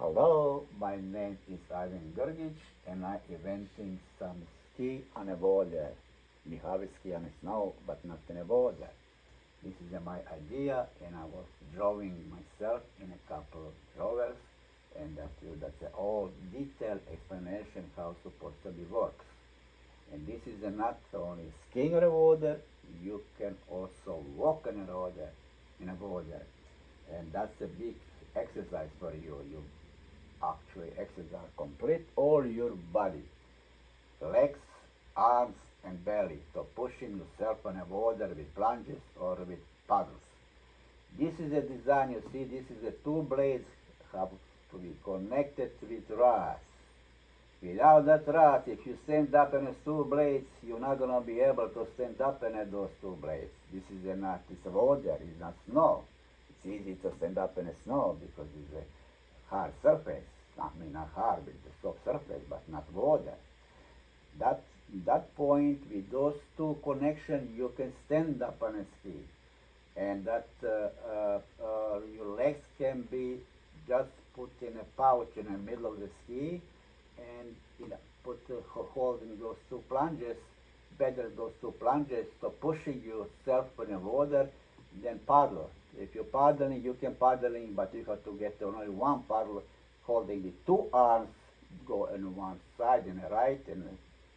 Hello, my name is Ivan Gergic and I'm inventing some ski on a border. We have a ski on the snow, but not on a border. This is my idea and I was drawing myself in a couple of drawers and that's a all detailed explanation how supposed to be works. And this is not only skiing on the water, you can also walk on the water, in a border. And that's a big exercise for you. You actually exercise complete all your body, legs, arms, and belly. So pushing yourself on a water with plunges or with paddles. This is a design. You see, this is the two blades have to be connected with rods. Without that rod, if you stand up on those two blades, you're not going to be able to stand up on those two blades. This is not, it's water, it's not snow. It's easy to stand up in the snow because it's a hard surface. I mean, not hard, but it's a soft surface, but not water. That point, with those two connections, you can stand up on a ski. And that your legs can be just put in a pouch in the middle of the ski and holding those two plunges, better those two plunges, so pushing yourself in the water, then paddle. If you're paddling, you can paddling, but you have to get only one paddle, holding the two arms, go on one side and the right, and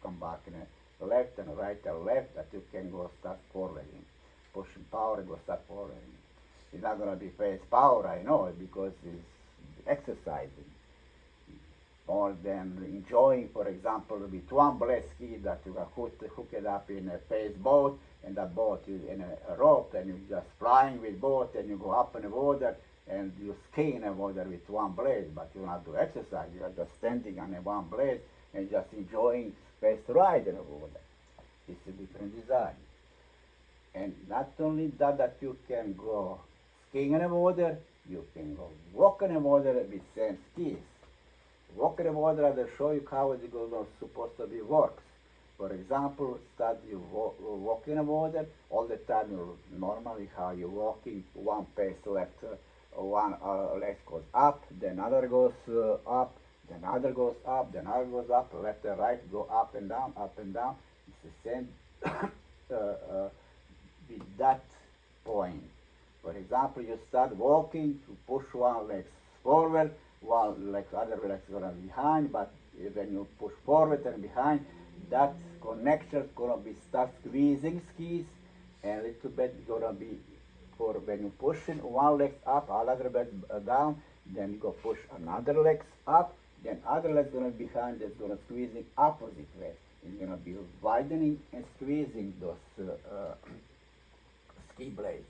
come back in the left and right and left, that you can go start forwarding. Pushing power, go start forwarding. It's not going to be fast power, I know, because it's exercising. More than enjoying, for example, with one blade ski that you hook it up in a fast boat, and that boat is in a rope, and you're just flying with boat, and you go up in the water, and you ski in the water with one blade, but you not do exercise. You are just standing on a one blade and just enjoying fast ride in the water. It's a different design. And not only that you can go skiing in the water, you can go walk in the water with same skis. Walk in the water, I will show you how it's supposed to be works. For example, start you walk in the water, all the time you normally how you walking, one pace left, one leg goes up, then other goes up, then other goes up, then other goes up, left and right, go up and down, up and down. It's the same with that point. For example, you start walking, you push one leg forward, one leg, other leg is going to be behind, but when you push forward and behind, that connection is going to be start squeezing skis, and a little bit going to be for when you pushing one leg up, other leg down, then you go push another leg up, then other leg going to be behind, it's going to squeezing opposite way. It's going to be widening and squeezing those ski blades.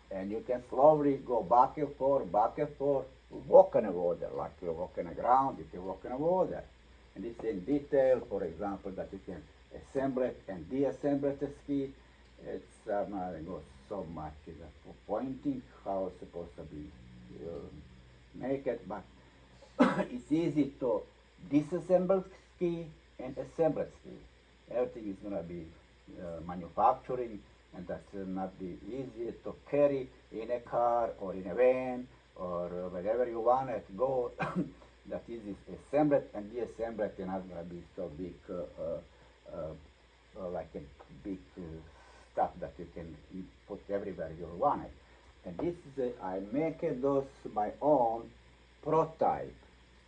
And you can slowly go back and forth, walk on the water, like you walk on the ground, you can walk on the water. And it's in detail, for example, that you can assemble it and deassemble the ski. It's it goes so much for pointing how it's supposed to be make it, but it's easy to disassemble ski and assemble ski. Everything is going to be manufacturing, and that's not be easy to carry in a car or in a van or wherever you want it to go. That is assembled and deassembled, and not going to be so big, like a big stuff that you can put everywhere you want it. And this is I make those my own prototype,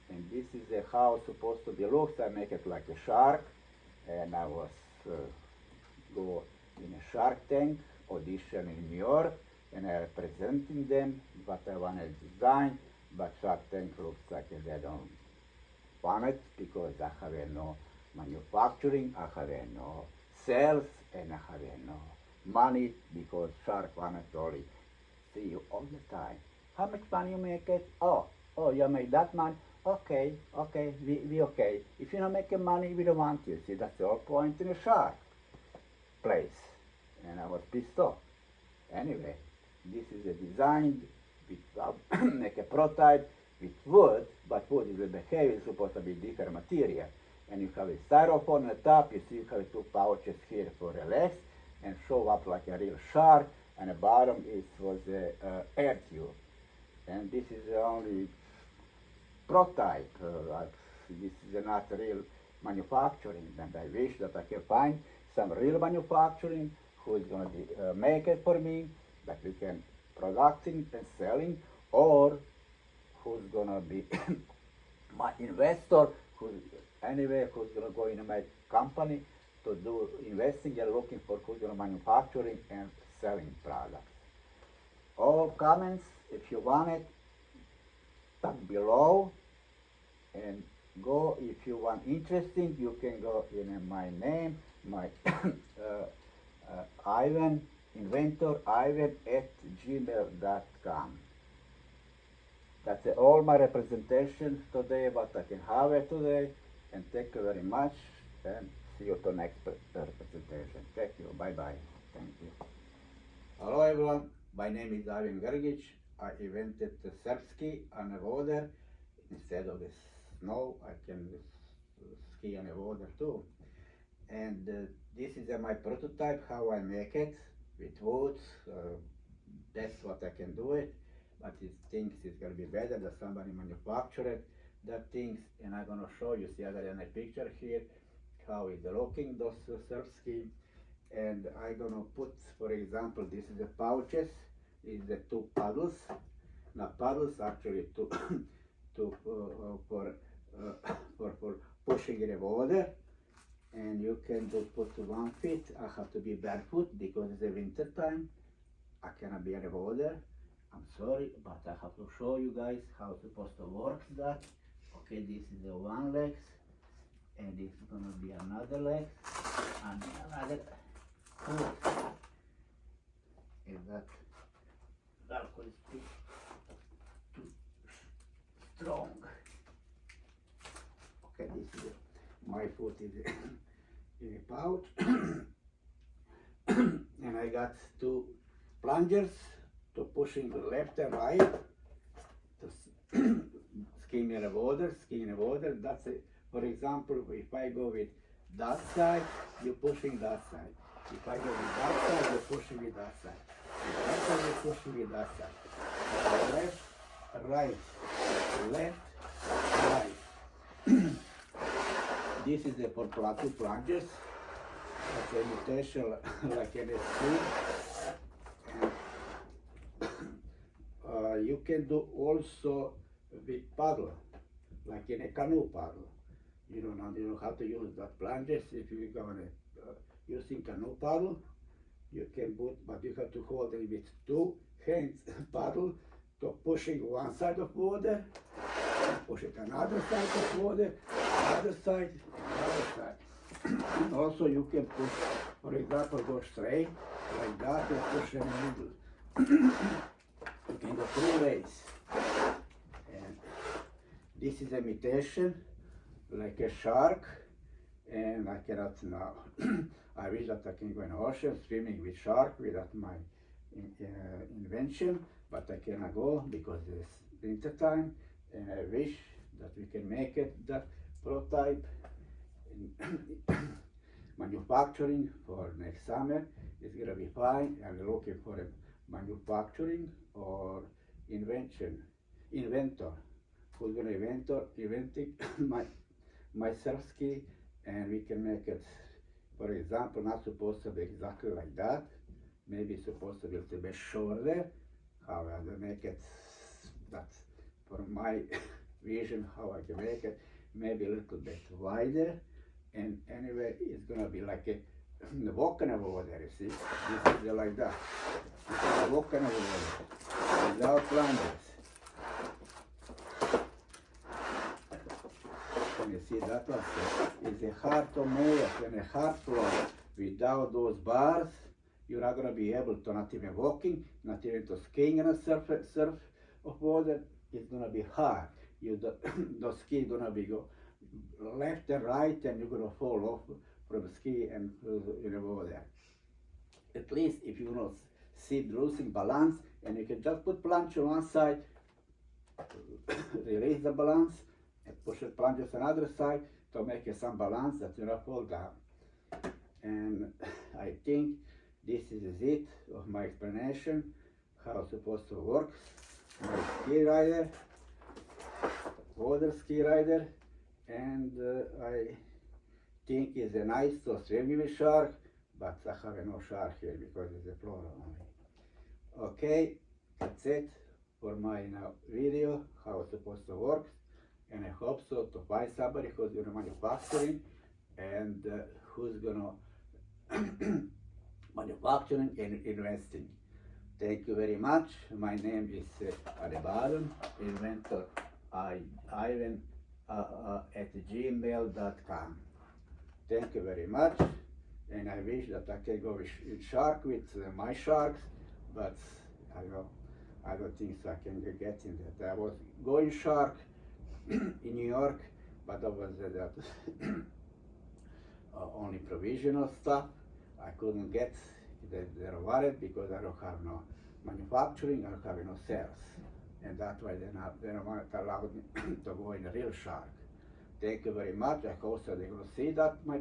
and this is how it's supposed to be looks. I make it like a shark, and I was go in a Shark Tank audition in New York, and I representing them what I want to design, but Shark Tank looks like they don't want it because I have no manufacturing, I have no sales, and I have no money because Shark wanted to only see you all the time. How much money you make it? Oh, you make that money? Okay, we okay. If you're not making money, we don't want you. See, that's the whole point in a shark place. And I was pissed off. Anyway, this is a design with make a prototype with wood, but wood is a bit heavy, it's supposed to be different material. And you have a styrofoam on the top, you see you have two pouches here for the legs, and show up like a real shark, and the bottom was a air tube. And this is only prototype. This is not real manufacturing, and I wish that I can find some real manufacturing who is going to make it for me, that we can producing and selling, or who's going to be my investor, who anyway who's going to go in my company to do investing and looking for who's going to manufacturing and selling products. All comments, if you want it, down below, and go if you want interesting, you can go in my name, my Ivan, inventor Ivan at gmail.com. That's all my representation today, what I can have it today, and thank you very much, and see you to next representation. Thank you, bye-bye, thank you. Hello everyone, my name is Ivan Grgic. I invented the surf-ski on the water. Instead of the snow, I can ski on the water too. And this is my prototype, how I make it, with wood. That's what I can do it. But it thinks it's gonna be better that somebody manufactured that things, and I'm gonna show you, see I got a picture here, how it's looking, those surf ski. And I'm gonna put, for example, this is the pouches, this is the two paddles. Now paddles actually to for pushing in the water, and you can just put 1 foot. I have to be barefoot because it's the winter time. I cannot be in the water. I'm sorry, but I have to show you guys how it's supposed to work that. Okay, this is the one leg, and this is gonna be another leg, and another foot. Is that is too strong? Okay, this is my foot is in a pouch, and I got two plungers to pushing the left and right to ski in the water. That's it. For example, if I go with that side, you're pushing that side. If I go with that side, you're pushing with that side. If that side, you're pushing with that side. Left, right, left, right. This is the for two plungers. That's an imitation like in a ski. You can do also with paddle, like in a canoe paddle. You don't know how to use that plungers. If you're going using canoe paddle, you can put, but you have to hold it with two hands paddle to pushing one side of water, push it another side of water, another side, another side. Also you can push, for example, go straight like that and push in the middle. You can go 3 ways. And this is imitation, like a shark, and I cannot now. I wish that I can go in the ocean swimming with shark without my invention, but I cannot go because it's winter time, and I wish that we can make it that prototype manufacturing for next summer. It's gonna be fine. I'm looking for a manufacturing or inventor who's gonna inventing my surf ski, and we can make it, for example, not supposed to be exactly like that. Maybe it's supposed to be a little bit shorter. How I will make it, that's for my vision how I can make it, maybe a little bit wider. And anyway, it's gonna be like a walking over water, you see. This is like that. This is walking over water without plungers. Can you see that one? It's a hard to make and a hard floor. Without those bars, you're not gonna be able to not even walking, not even to skiing on a surf of water. It's gonna be hard. The ski gonna be go left and right, and you're gonna fall off from the ski and in the water. At least if you know see losing balance, and you can just put plunge on one side, release the balance, and push the plunges on the other side to make some balance that you not fall down. And I think this is it of my explanation how it's supposed to work. My ski rider other ski rider, and I think it's a nice to swim with shark, but I have no shark here because it's a plural only. Okay, that's it for my video, how it's supposed to work, and I hope so to find somebody who's gonna manufacturing and who's gonna manufacturing and investing. Thank you very much. My name is at the bottom, inventor Ivan at gmail.com. Thank you very much, and I wish that I can go with shark with my sharks, but I don't think so I can get in that. I was going shark in New York, but that was only provisional stuff. I couldn't get the wallet because I don't have no manufacturing, I don't have no sales. And that's why they don't want to allow me to go in a real shark. Thank you very much. I hope so they're going to see that my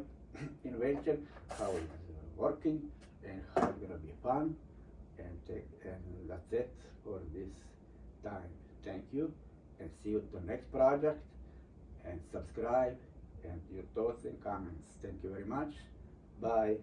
invention, how it's working, and how it's going to be fun. And that's it for this time. Thank you, and see you to the next project. And subscribe and your thoughts and comments. Thank you very much. Bye.